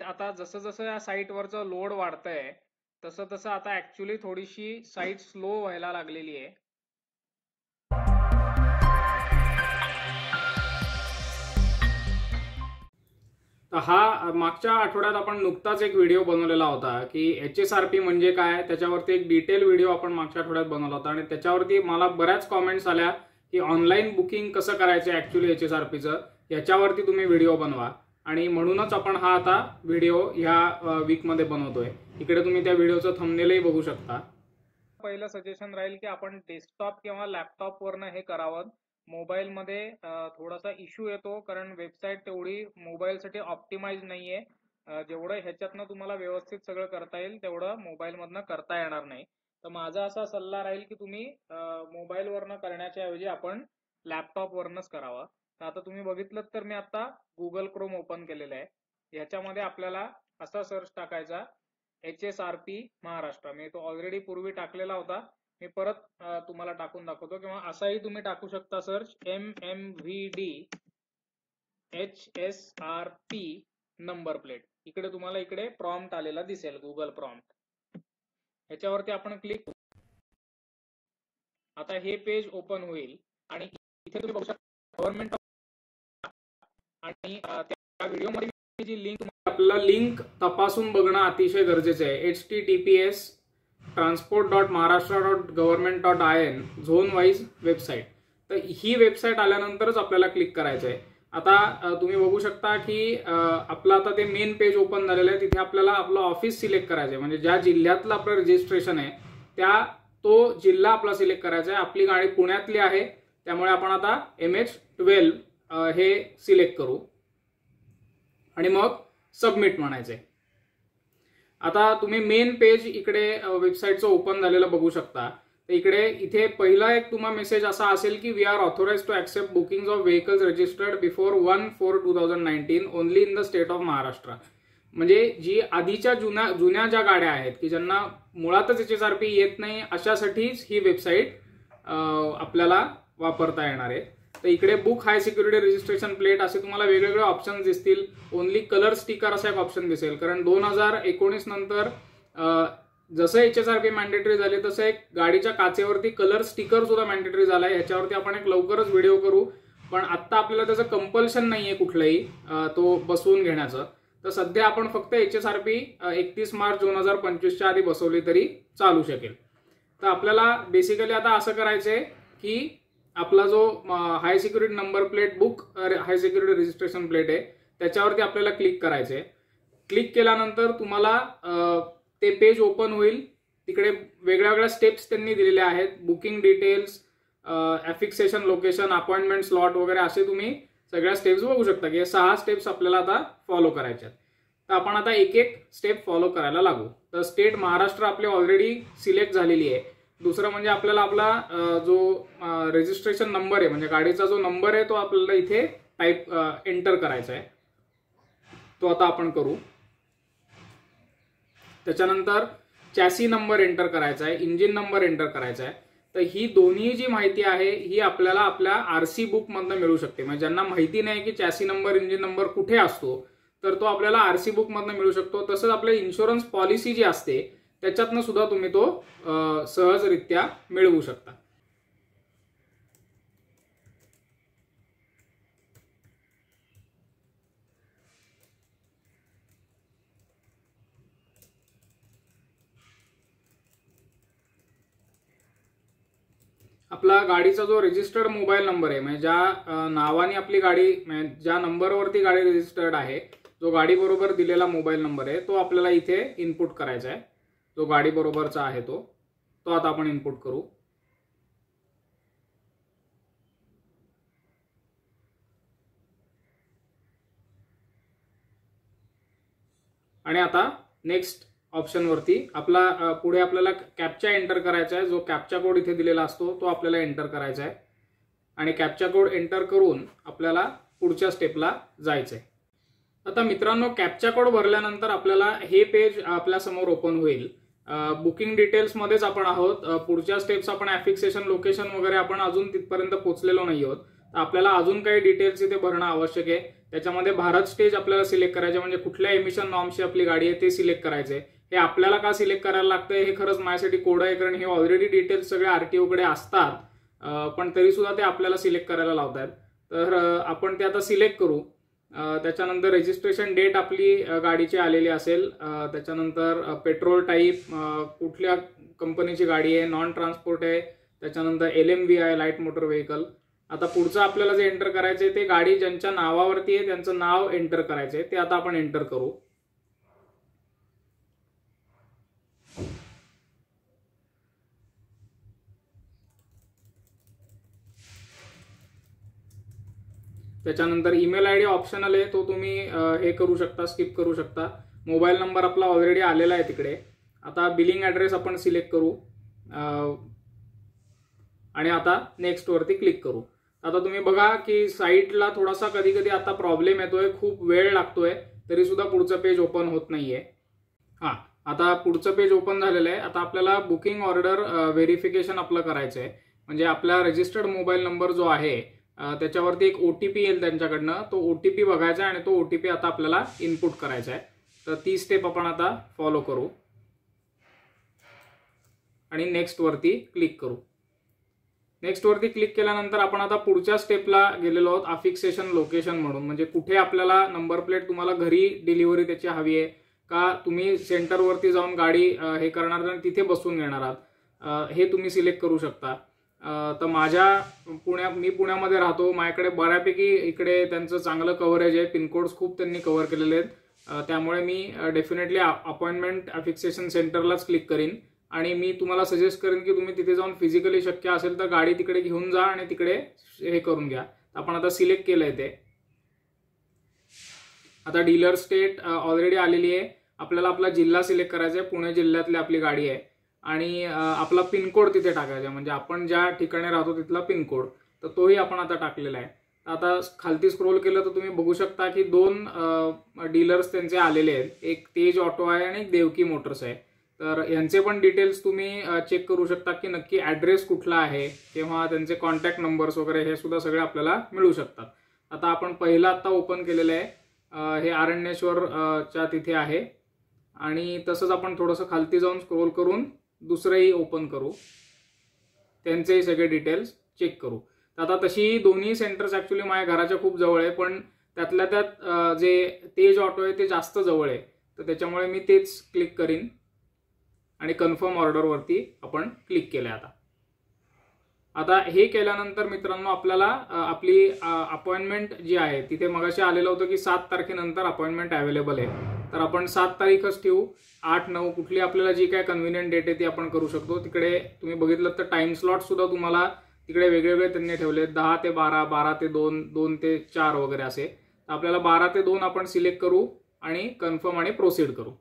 आता जसं जसं या साईटवरचं लोड वाढतंय तसं तसं आता ऍक्च्युली थोडीशी साईट स्लो व्हायला लागलेली आहे. तर हा मागच्या आठवड्यात आपण नुकताच एक व्हिडिओ बनवलेला होता की HSRP म्हणजे काय, त्याच्यावरती एक डिटेल व्हिडिओ आपण मागच्या आठवड्यात बनवला होता आणि त्याच्यावरती मला बऱ्याच कॉमेंट्स आल्या की ऑनलाईन बुकिंग कसं करायचं ऍक्च्युली HSRPचं, याच्यावरती तुम्ही व्हिडिओ बनवा. आणि म्हणूनच आपण हा आता व्हिडिओ ह्या वीकमध्ये बनवतोय. इकडे तुम्ही त्या व्हिडिओचं थंबनेलही बघू शकता. पहिलं सजेशन राहील की आपण डेस्कटॉप किंवा लॅपटॉप वरनं हे करावं. मोबाईल मध्ये थोडासा इश्यू येतो कारण वेबसाईट तेवढी मोबाईल साठी ऑप्टिमाइज नाहीये. जेवढं ह्याच्यातनं तुम्हाला व्यवस्थित सगळं करता येईल तेवढं मोबाईल मधनं करता येणार नाही. तर माझा असा सल्ला राहील की तुम्ही मोबाईल वरनं करण्याच्या ऐवजी आपण लॅपटॉप वरनच करावं. तर आता तुम्ही बघितलं तर मी आता गुगल क्रोम ओपन केलेलं आहे. ह्याच्यामध्ये आपल्याला असा सर्च टाकायचा HSRP महाराष्ट्र. मी तो ऑलरेडी पूर्वी टाकलेला होता, मी परत तुम्हाला टाकून दाखवतो. किंवा असाही तुम्ही टाकू शकता search MMVD HSRP number plate. इकडे तुम्हाला इकडे प्रॉम्प्ट आलेला दिसेल, गुगल प्रॉम्प्ट. ह्याच्यावरती आपण क्लिक. आता हे पेज ओपन होईल आणि इथे तुम्ही बघू शकता गव्हर्नमेंट आणि त्या व्हिडिओमध्ये जी लिंक, आपल्याला लिंक तपासून बघणं अतिशय गरजेचं आहे. https://transport.maharashtra.government.in zone wise website. तर ही वेबसाईट आल्यानंतरच आपल्याला क्लिक करायचं आहे. आता तुम्ही बघू शकता की आपलं आता ते मेन पेज ओपन झालेलं आहे. तिथे आपल्याला आपलं ऑफिस सिलेक्ट करायचं आहे, म्हणजे ज्या जिल्ह्यातलं आपलं रजिस्ट्रेशन आहे तो जिल्हा आपला सिलेक्ट करायचा आहे. आपली गाडी पुण्यातली आहे त्यामुळे आपण आता MH12 हे सिलेक्ट करू आणि मग सबमिट म्हणायचंय. आता तुम्ही मेन पेज इकडे वेबसाईटचं ओपन झालेलं बघू शकता. तर इथे पहिला एक तुम्हाला मेसेज असा असेल की we are authorise to accept booking of vehicles registered before 1/4/2019 only in the state of Maharashtra. म्हणजे जी आधीच्या जुन्या ज्या गाड्या आहेत की ज्यांना मुळातच HSRP येत नाही अशासाठीच ही वेबसाईट आपल्याला वापरता येणार आहे. तर इकडे बुक हाय सिक्युरिटी रजिस्ट्रेशन प्लेट असे तुम्हाला वेगवेगळे ऑप्शन दिसतील. ओनली कलर स्टिकर असा एक ऑप्शन दिसेल, कारण 2019 नंतर जसं HSRP मॅन्डेटरी झाले तसं एक गाडीच्या काचेवरती कलर स्टिकर सुद्धा मॅन्डेटरी झालाय. ह्याच्यावरती आपण एक लवकरच व्हिडिओ करू, पण आता आपल्याला त्याचं कंपल्शन नाहीये कुठलंही तो बसवून घेण्याचं. तर सध्या आपण फक्त HSRP 31 मार्च 2025च्या आधी बसवली तरी चालू शकेल. तर आपल्याला बेसिकली आता असं करायचंय की आपला जो हाय सिक्युरिटी नंबर प्लेट बुक हाय सिक्युरिटी रजिस्ट्रेशन प्लेट आहे त्याच्यावरती आपल्याला क्लिक करायचंय. क्लिक केल्यानंतर तुम्हाला ते पेज ओपन होईल. तिकडे वेगळ्या वेगळ्या स्टेप्स त्यांनी दिलेल्या आहेत. Booking details, affixation location, appointment slot वगैरे असे तुम्ही सगळ्या स्टेप्स बघू शकता की 6 स्टेप्स आपल्याला आता फॉलो करायच्या. तर आपण आता एक एक स्टेप फॉलो करायला लागू. तर स्टेट महाराष्ट्र आपली ऑलरेडी सिलेक्ट झालेली आहे. दुसरं म्हणजे आपल्याला आपला जो रजिस्ट्रेशन नंबर आहे, म्हणजे गाडीचा जो नंबर आहे तो आपल्याला इथे एंटर करायचा आहे. तो आता आपण करू. त्याच्यानंतर चॅसी नंबर एंटर करायचा आहे, इंजिन नंबर एंटर करायचा आहे. तर ही दोन्ही जी माहिती आहे ही आपल्याला आपल्या RC बुक मधनं मिळू शकते. म्हणजे ज्यांना माहिती नाही की चॅसी नंबर इंजिन नंबर कुठे असतो तर तो आपल्याला RC बुक मधनं मिळू शकतो. तसंच आपल्या इन्शुरन्स पॉलिसी जी असते त्याच्यातनं सुद्धा तुम्ही तो सहजरित्या मिळवू शकता. आपला गाडीचा जो रजिस्टर्ड मोबाईल नंबर आहे, म्हणजे ज्या नावाने आपली गाडी, ज्या नंबरवरती गाडी रजिस्टर्ड आहे, जो गाडी बरोबर दिलेला मोबाईल नंबर आहे तो आपल्याला इथे इनपुट करायचा आहे. जो गाडी बरोबरचा आहे तो आता आपण इनपुट करू. आणि आता नेक्स्ट ऑप्शन वरती पुढे आपल्याला कॅप्चा एंटर करायचा आहे. जो कॅप्चा कोड इथे दिलेला असतो तो आपल्याला एंटर करायचा आहे आणि कॅप्चा कोड एंटर करून आपल्याला पुढच्या स्टेपला जायचंय. आता मित्रांनो, कॅप्चा कोड भरल्यानंतर आपल्याला हे पेज आपल्या समोर ओपन होईल. बुकिंग डिटेल्स मध्येच आपण आहोत. पुढच्या स्टेप्स आपण अफिक्सेशन लोकेशन वगैरे आपण अजून तिथपर्यंत पोहोचलेलो नाही आहोत. आपल्याला अजून काही डिटेल्स इथे भरणं आवश्यक आहे. त्याच्यामध्ये भारत स्टेज आपल्याला सिलेक्ट करायचे, म्हणजे कुठल्या एमिशन नॉर्मची आपली गाडी आहे ते सिलेक्ट करायचे. हे आपल्याला का सिलेक्ट करायला लागतंय हे खरंच माझ्यासाठी कोड आहे, कारण हे ऑलरेडी डिटेल्स सगळे आरटीओ कडे असतात, पण तरी सुद्धा ते आपल्याला सिलेक्ट करायला लावतात. तर आपण ते आता सिलेक्ट करू. त्याच्यानंतर रजिस्ट्रेशन डेट आपली गाडीची आलेली असेल. त्याच्यानंतर पेट्रोल टाईप, कुठल्या कंपनीची गाडी आहे, नॉन ट्रान्सपोर्ट आहे. त्याच्यानंतर LMV आहे, लाईट मोटर व्हेकल. आता पुढचं आपल्याला जे एंटर करायचंय ते गाडी ज्यांच्या नावावरती आहे त्यांचं नाव एंटर करायचंय, ते आता आपण एंटर करू. त्याच्यानंतर ईमेल आयडी ऑप्शनल आहे, तो तुम्ही हे करू शकता, स्किप करू शकता. मोबाईल नंबर आपला ऑलरेडी आलेला आहे तिकडे. आता बिलिंग ॲड्रेस आपण सिलेक्ट करू आणि आता नेक्स्ट वरती क्लिक करू. आता तुम्ही बघा की साईटला थोडासा कधी कधी आता प्रॉब्लेम येतोय, खूप वेळ लागतोय, तरी सुद्धा पुढचं पेज ओपन होत नाहीये. आता पुढचं पेज ओपन झालेलं आहे. आता आपल्याला बुकिंग ऑर्डर व्हेरिफिकेशन आपलं करायचं आहे. म्हणजे आपला रजिस्टर्ड मोबाईल नंबर जो आहे त्याच्यावरती एक OTP येईल त्यांच्याकडनं, तो OTP बघायचा आणि तो OTP आता आपल्याला इनपुट करायचा आहे. तर ती स्टेप आपण आता फॉलो करू आणि नेक्स्ट वरती क्लिक करू. नेक्स्ट वरती क्लिक केल्यानंतर आपण आता पुढच्या स्टेपला गेलेलो आहोत, अफिक्सेशन लोकेशन म्हणून. म्हणजे कुठे आपल्याला नंबर प्लेट, तुम्हाला घरी डिलिव्हरी त्याची हवी आहे का तुम्ही सेंटरवरती जाऊन गाडी हे करणार आणि तिथे बसून घेणार आहात, हे तुम्ही सिलेक्ट करू शकता. तर मी पुण्यामध्ये राहतो, माझ्याकडे बऱ्यापैकी इकडे त्यांचं चांगलं कव्हरेज आहे, पिनकोड्स खूप त्यांनी कव्हर केलेले आहेत. त्यामुळे मी डेफिनेटली अपॉइंटमेंट अफिक्सेशन सेंटरलाच क्लिक करीन आणि मी तुम्हाला सजेस्ट करेन की तुम्ही तिथे जाऊन फिजिकली शक्य असेल तर गाडी तिकडे घेऊन जा आणि तिकडे हे करून घ्या. आपण आता सिलेक्ट केलंय ते. आता डीलर स्टेट ऑलरेडी आलेली आहे. आपल्याला आपला जिल्हा सिलेक्ट करायचा आहे, पुणे जिल्ह्यातली आपली गाडी आहे आणि आपला पिनकोड तिथे टाकायचा, म्हणजे आपण ज्या ठिकाणी राहतो तिथला पिनकोड, तर तोही आपण आता टाकलेला आहे. आता खालती स्क्रोल केलं तर तुम्ही बघू शकता की 2 डीलर्स त्यांचे आलेले आहेत, एक तेज ऑटो आहे आणि एक देवकी मोटर्स आहे. तर यांचे पण डिटेल्स तुम्ही चेक करू शकता की नक्की ॲड्रेस कुठला आहे किंवा त्यांचे कॉन्टॅक्ट नंबर्स वगैरे हे सुद्धा सगळे आपल्याला मिळू शकतात. आता आपण पहिला आता ओपन केलेलं आहे, हे आरण्येश्वरच्या तिथे आहे आणि तसंच आपण थोडंसं खालती जाऊन स्क्रोल करून दुसरंही ओपन करू, त्यांचेही सगळे डिटेल्स चेक करू. आता तशी दोन्ही सेंटर्स ऍक्च्युली माझ्या घराच्या खूप जवळ आहे, पण त्यातल्या त्यात जे तेज ऑटो आहे ते जास्त जवळ आहे, तर त्याच्यामुळे मी तेच क्लिक करीन आणि कन्फर्म ऑर्डरवरती आपण क्लिक केलंय. आता हे केल्यानंतर मित्रांनो आपल्याला आपली अपॉइंटमेंट जी आहे तिथे मगाशी आलेलं होतं की 7 तारखेनंतर अपॉइंटमेंट अवेलेबल आहे, तर आपण 7 तारीखच ठेवू. 8-9 कुठली आपल्याला जी काय कन्व्हिनियंट डेट आहे ती आपण करू शकतो. तिकडे तुम्ही बघितलं तर टाइम स्लॉट सुद्धा तुम्हाला तिकडे वेगवेगळे त्यांनी ठेवले, 10 ते 12, 12 ते 2, 2 ते 4 वगैरे असे. आपल्याला 12 ते 2 आपण सिलेक्ट करू आणि कन्फर्म आणि प्रोसीड करू.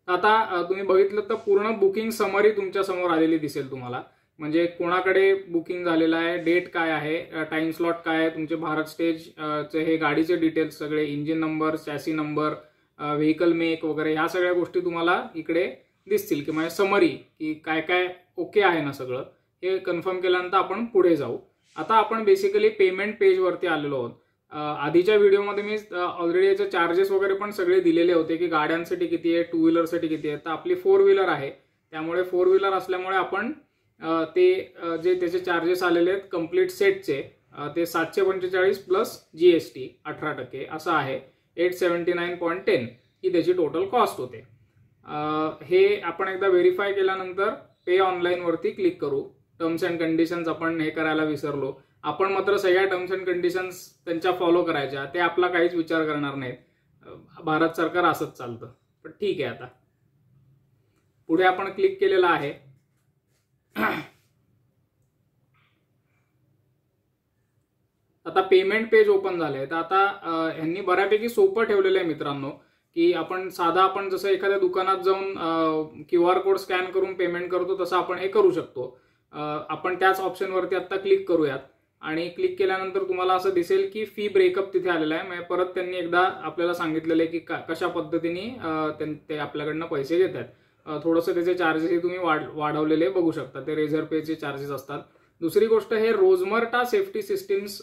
आता तुम्ही बघितलं तर पूर्ण बुकिंग समरी तुमच्या समोर आलेली दिसेल तुम्हाला, म्हणजे कोणाकडे बुकिंग झालेलं आहे, डेट काय आहे, टाइम स्लॉट काय आहे, तुमचे भारत स्टेजचे हे गाडीचे डिटेल्स सगळे, engine number, chassis number, vehicle make वगैरे ह्या सगळ्या गोष्टी तुम्हाला इकडे दिसतील की म्हणजे समरी की काय काय ओके आहे ना सगळं. हे कन्फर्म केल्यानंतर आपण पुढे जाऊ. आता आपण बेसिकली पेमेंट पेजवरती आलेलो आहोत. आधीच्या व्हिडिओमध्ये मी ऑलरेडी याचे चार्जेस वगैरे पण सगळे दिलेले होते की गाड्यांसाठी किती आहे, 2 व्हीलरसाठी किती आहे. तर आपली 4 व्हीलर आहे, त्यामुळे 4 व्हीलर असल्यामुळे आपण ते जे त्याचे चार्जेस आलेले आहेत कम्प्लीट सेटचे ते 745 प्लस GST 18% असं आहे. 879.10 ही त्याची टोटल कॉस्ट होते. हे आपण एकदा व्हेरीफाय केल्यानंतर पे ऑनलाईन वरती क्लिक करू. टर्म्स अँड कंडिशन्स आपण हे करायला विसरलो. आपण मात्र सगळ्या टर्म्स अँड कंडिशन्स त्यांच्या फॉलो करायच्या, ते आपला काहीच विचार करणार नाहीत. भारत सरकार असंच चालतं, पण ठीक आहे. आता पुढे आपण क्लिक केलेलं आहे. आता पेमेंट पेज ओपन झालंय. तर आता ह्यांनी बऱ्यापैकी सोपं ठेवलेलं आहे मित्रांनो, की आपण जसं एखाद्या दुकानात जाऊन QR कोड स्कॅन करून पेमेंट करतो तसं आपण हे करू शकतो. आपण त्याच ऑप्शनवरती आता क्लिक करूयात आणि क्लिक केल्यानंतर तुम्हाला असं दिसेल की फी ब्रेकअप तिथे आलेला आहे. म्हणजे परत त्यांनी एकदा आपल्याला सांगितलेलं आहे की कशा पद्धतीने ते आपल्याकडनं पैसे घेतात. थोडंसं त्याचे चार्जेस तुम्ही वाढवलेले बघू शकता. ते रेझर पेचे चार्जेस असतात. दुसरी गोष्ट, हे रोजमर्टा सेफ्टी सिस्टीम्स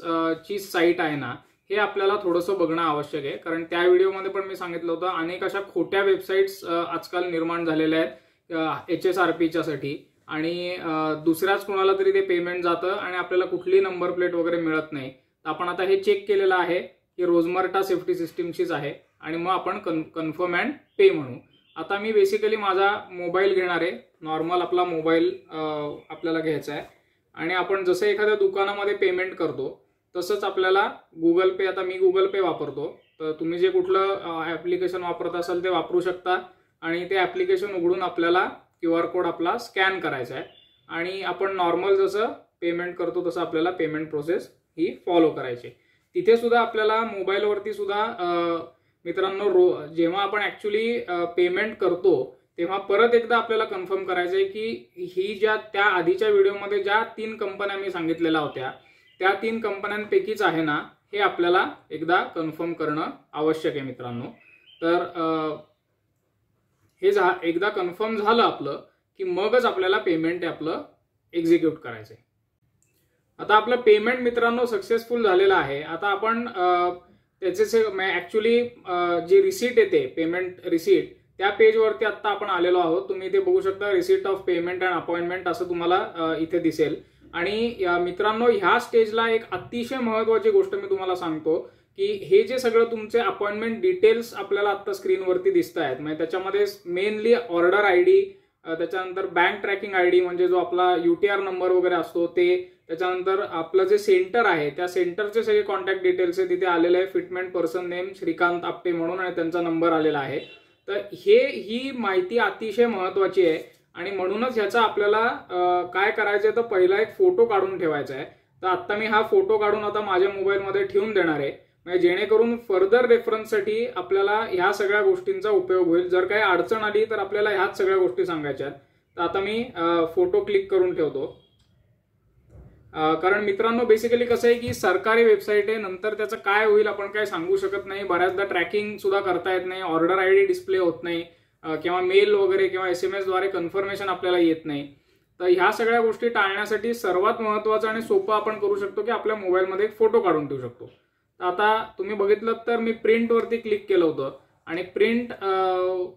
ची साईट आहे ना, हे आपल्याला थोडंसं बघणं आवश्यक आहे. कारण त्या व्हिडिओमध्ये पण मी सांगितलं होतं, अनेक अशा खोट्या वेबसाईट्स आजकाल निर्माण झालेल्या आहेत HSRPच्या साठी, आणि दुसऱ्याच कोणाला तरी ते पेमेंट जातं आणि आपल्याला कुठली नंबर प्लेट वगैरे मिळत नाही. तर आपण आता हे चेक केलेलं आहे की रोजमर्टा सेफ्टी सिस्टीमचीच आहे, आणि मग आपण कन्फर्म अँड पे म्हणू. आता मी बेसिकली माझा मोबाईल घेणार आहे, नॉर्मल आपला मोबाईल आपल्याला घ्यायचा आहे, आणि आपण जसं एखाद्या दुकानामध्ये पेमेंट करतो तसंच आपल्याला गुगल पे, आता मी गुगल पे वापरतो, तर तुम्ही जे कुठलं ऍप्लिकेशन वापरत असाल ते वापरू शकता, आणि ते ऍप्लिकेशन उघडून आपल्याला QR कोड आपला स्कॅन करायचा आहे, आणि आपण नॉर्मल जसं पेमेंट करतो तसं आपल्याला पेमेंट प्रोसेस ही फॉलो करायची. तिथे सुद्धा आपल्याला मोबाईलवरती सुद्धा मित्रांनो जेव्हा आपण ऍक्च्युली पेमेंट करतो तेव्हा परत एकदा आपल्याला कन्फर्म करायचं आहे की ही त्या आधीच्या व्हिडिओमध्ये ज्या 3 कंपन्या मी सांगितलेल्या होत्या त्या 3 कंपन्यांपैकीच आहे ना, हे आपल्याला एकदा कन्फर्म करणं आवश्यक आहे मित्रांनो. तर हे एकदा कन्फर्म झालं आपलं की मगच आपल्याला पेमेंट आपलं एक्झिक्यूट करायचं आहे. आता आपलं पेमेंट मित्रांनो सक्सेसफुल झालेलं आहे. आता आपण त्याचे ऍक्च्युली जी रिसीट येते, पेमेंट रिसीट, त्या पेजवरती आता आपण आलेलो आहोत. तुम्ही इथे बघू शकता receipt of payment and appointment असं तुम्हाला इथे दिसेल. आणि मित्रांनो, ह्या स्टेजला एक अतिशय महत्वाची गोष्ट मी तुम्हाला सांगतो की हे जे सगळं तुमचे अपॉइंटमेंट डिटेल्स आपल्याला आता स्क्रीनवरती दिसत आहेत, म्हणजे त्याच्यामध्ये मेनली ऑर्डर ID, त्याच्यानंतर बँक ट्रॅकिंग ID म्हणजे जो आपला UTR नंबर वगैरे असतो ते, त्याच्यानंतर आपलं जे सेंटर आहे त्या सेंटरचे सगळे कॉन्टॅक्ट डिटेल्स आहे तिथे आलेले आहे. Fitment person name Shrikant Apte म्हणून, आणि त्यांचा नंबर आलेला आहे. तर ही माहिती अतिशय महत्वाची आहे, आणि म्हणूनच ह्याचा आपल्याला काय करायचंय तर पहिला एक फोटो काढून ठेवायचा आहे. तर आता मी हा फोटो काढून आता माझ्या मोबाईलमध्ये ठेवून देणार आहे, म्हणजे जेणेकरून फर्दर रेफरन्ससाठी आपल्याला ह्या सगळ्या गोष्टींचा उपयोग होईल. जर काही अडचण आली तर आपल्याला ह्याच सगळ्या गोष्टी सांगायच्या. तर आता मी फोटो क्लिक करून ठेवतो. कारण मित्रांनो बेसिकली कसं आहे की सरकारी वेबसाईट आहे, नंतर त्याचं काय होईल आपण काय सांगू शकत नाही. बऱ्याचदा ट्रॅकिंग सुद्धा करता येत नाही, ऑर्डर ID डिस्प्ले होत नाही, किंवा मेल वगैरे किंवा SMS द्वारे कन्फर्मेशन आपल्याला येत नाही. तर ह्या सगळ्या गोष्टी टाळण्यासाठी सर्वात महत्वाचं आणि सोपं आपण करू शकतो की आपल्या मोबाईलमध्ये एक फोटो काढून ठेवू शकतो. तर आता तुम्ही बघितलं तर मी प्रिंट वरती क्लिक केलं होतं, आणि प्रिंट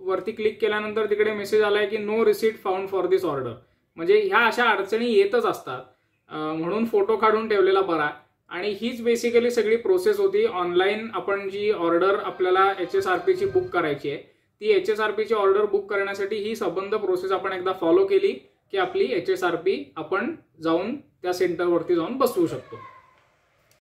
वरती क्लिक केल्यानंतर तिकडे मेसेज आलाय की no receipt found for this order. म्हणजे ह्या अशा अडचणी येतच असतात, म्हणून फोटो काढून ठेवलेला बरा. आणि हीच बेसिकली सगळी प्रोसेस होती. ऑनलाईन आपण जी ऑर्डर आपल्याला HSRPची बुक करायची आहे, ती HSRPची ऑर्डर बुक करण्यासाठी ही संबंध प्रोसेस आपण एकदा फॉलो केली की आपली HSRP आपण जाऊन त्या सेंटरवरती जाऊन बसवू शकतो.